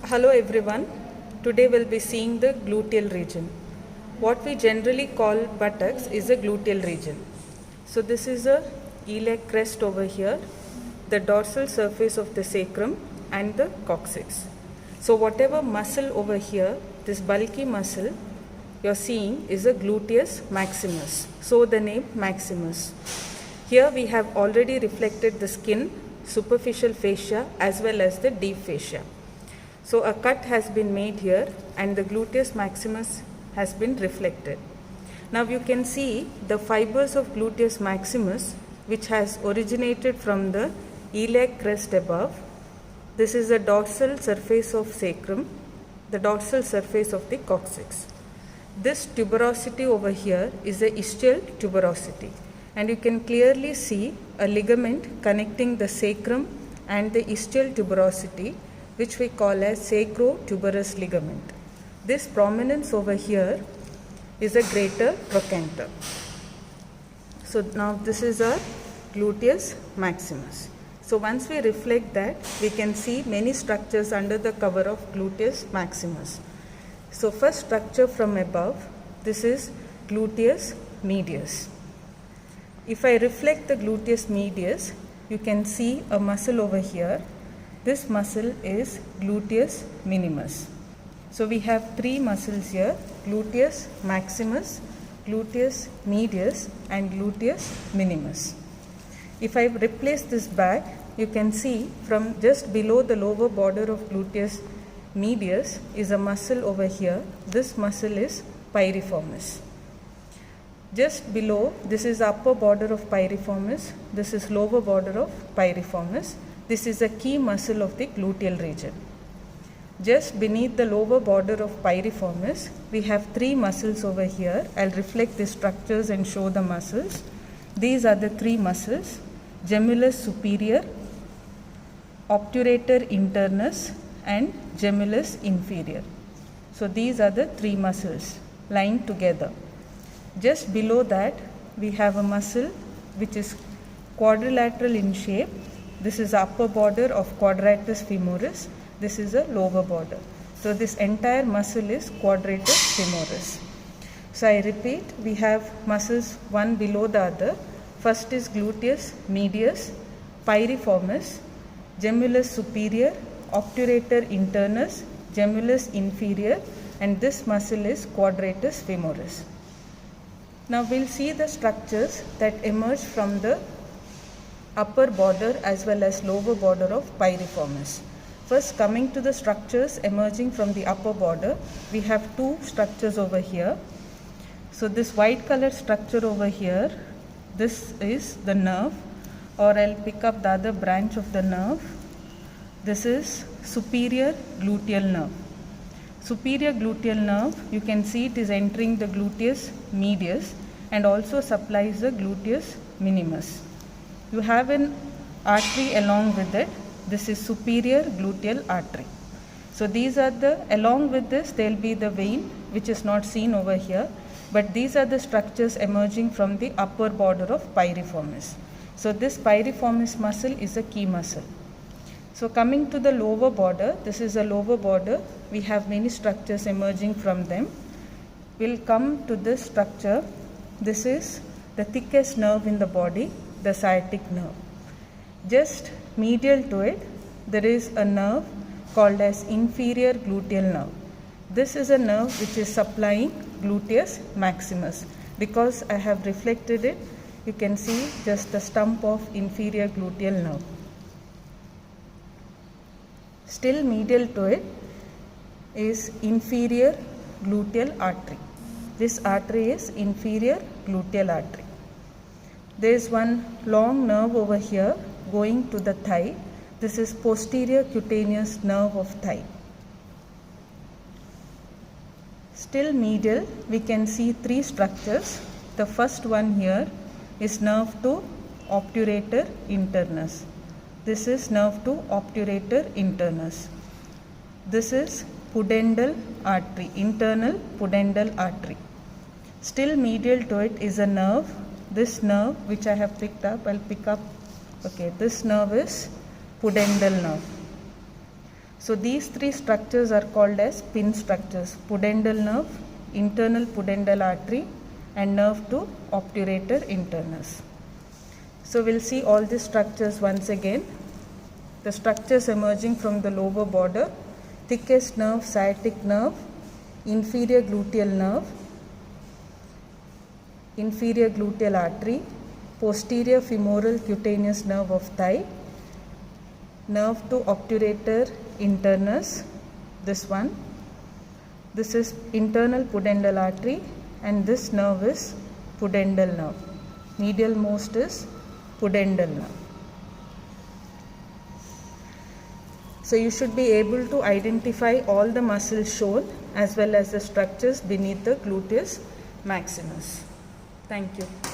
Hello everyone. Today we'll be seeing the gluteal region. What we generally call buttocks is the gluteal region. So this is a iliac crest over here, the dorsal surface of the sacrum and the coccyx. So whatever muscle over here, this bulky muscle you're seeing is a gluteus maximus. So the name maximus. Here we have already reflected the skin, superficial fascia as well as the deep fascia. So a cut has been made here and the gluteus maximus has been reflected. Now you can see the fibers of gluteus maximus which has originated from the iliac crest above. This is the dorsal surface of sacrum, the dorsal surface of the coccyx. This tuberosity over here is the ischial tuberosity, and you can clearly see a ligament connecting the sacrum and the ischial tuberosity, which we call as sacrotuberous ligament. This prominence over here is a greater trochanter. So now this is our gluteus maximus. So once we reflect that, we can see many structures under the cover of gluteus maximus. So first structure from above, this is gluteus medius. If I reflect the gluteus medius, you can see a muscle over here. This muscle is gluteus minimus. So we have three muscles here: gluteus maximus, gluteus medius and gluteus minimus. If I replace this back, you can see from just below the lower border of gluteus medius is a muscle over here. This muscle is piriformis. Just below, this is upper border of piriformis, this is lower border of piriformis. This is a key muscle of the gluteal region. Just beneath the lower border of piriformis, we have three muscles over here. I'll reflect the structures and show the muscles. These are the three muscles: gemellus superior, obturator internus and gemellus inferior. So these are the three muscles lying together. Just below that, we have a muscle which is quadrilateral in shape. This is the upper border of quadratus femoris. This is a lower border. So this entire muscle is quadratus femoris. So I repeat, we have muscles one below the other. First is gluteus medius, piriformis, gemellus superior, obturator internus, gemellus inferior, and this muscle is quadratus femoris. Now we'll see the structures that emerge from the upper border as well as lower border of piriformis. First, coming to the structures emerging from the upper border, we have two structures over here. So this white color structure over here, this is the nerve, or I'll pick up the other branch of the nerve. This is superior gluteal nerve. Superior gluteal nerve, you can see it is entering the gluteus medius and also supplies the gluteus minimus. You have an artery along with it. This is superior gluteal artery. So these are along with this there will be the vein which is not seen over here, but these are the structures emerging from the upper border of piriformis. So this piriformis muscle is a key muscle. So coming to the lower border, this is a lower border. We have many structures emerging from them. We'll come to this structure. This is the thickest nerve in the body, the sciatic nerve. Just medial to it, there is a nerve called as inferior gluteal nerve. This is a nerve which is supplying gluteus maximus. Because I have reflected it, you can see just the stump of inferior gluteal nerve. Still medial to it is inferior gluteal artery. This artery is inferior gluteal artery. There is one long nerve over here going to the thigh. This is posterior cutaneous nerve of thigh. Still medial, we can see three structures. The first one here is nerve to obturator internus. This is nerve to obturator internus. This is pudendal artery, internal pudendal artery. Still medial to it is a nerve. This nerve which I have picked up, I'll pick up. Okay, this nerve is pudendal nerve. So these three structures are called as pin structures: pudendal nerve, internal pudendal artery, and nerve to obturator internus. So we'll see all these structures once again. The structures emerging from the lower border: thickest nerve, sciatic nerve, inferior gluteal nerve, inferior gluteal artery, posterior femoral cutaneous nerve of thigh, nerve to obturator internus, this one. This is internal pudendal artery, and this nerve is pudendal nerve. Medial most is pudendal nerve. So you should be able to identify all the muscles shown as well as the structures beneath the gluteus maximus. Thank you.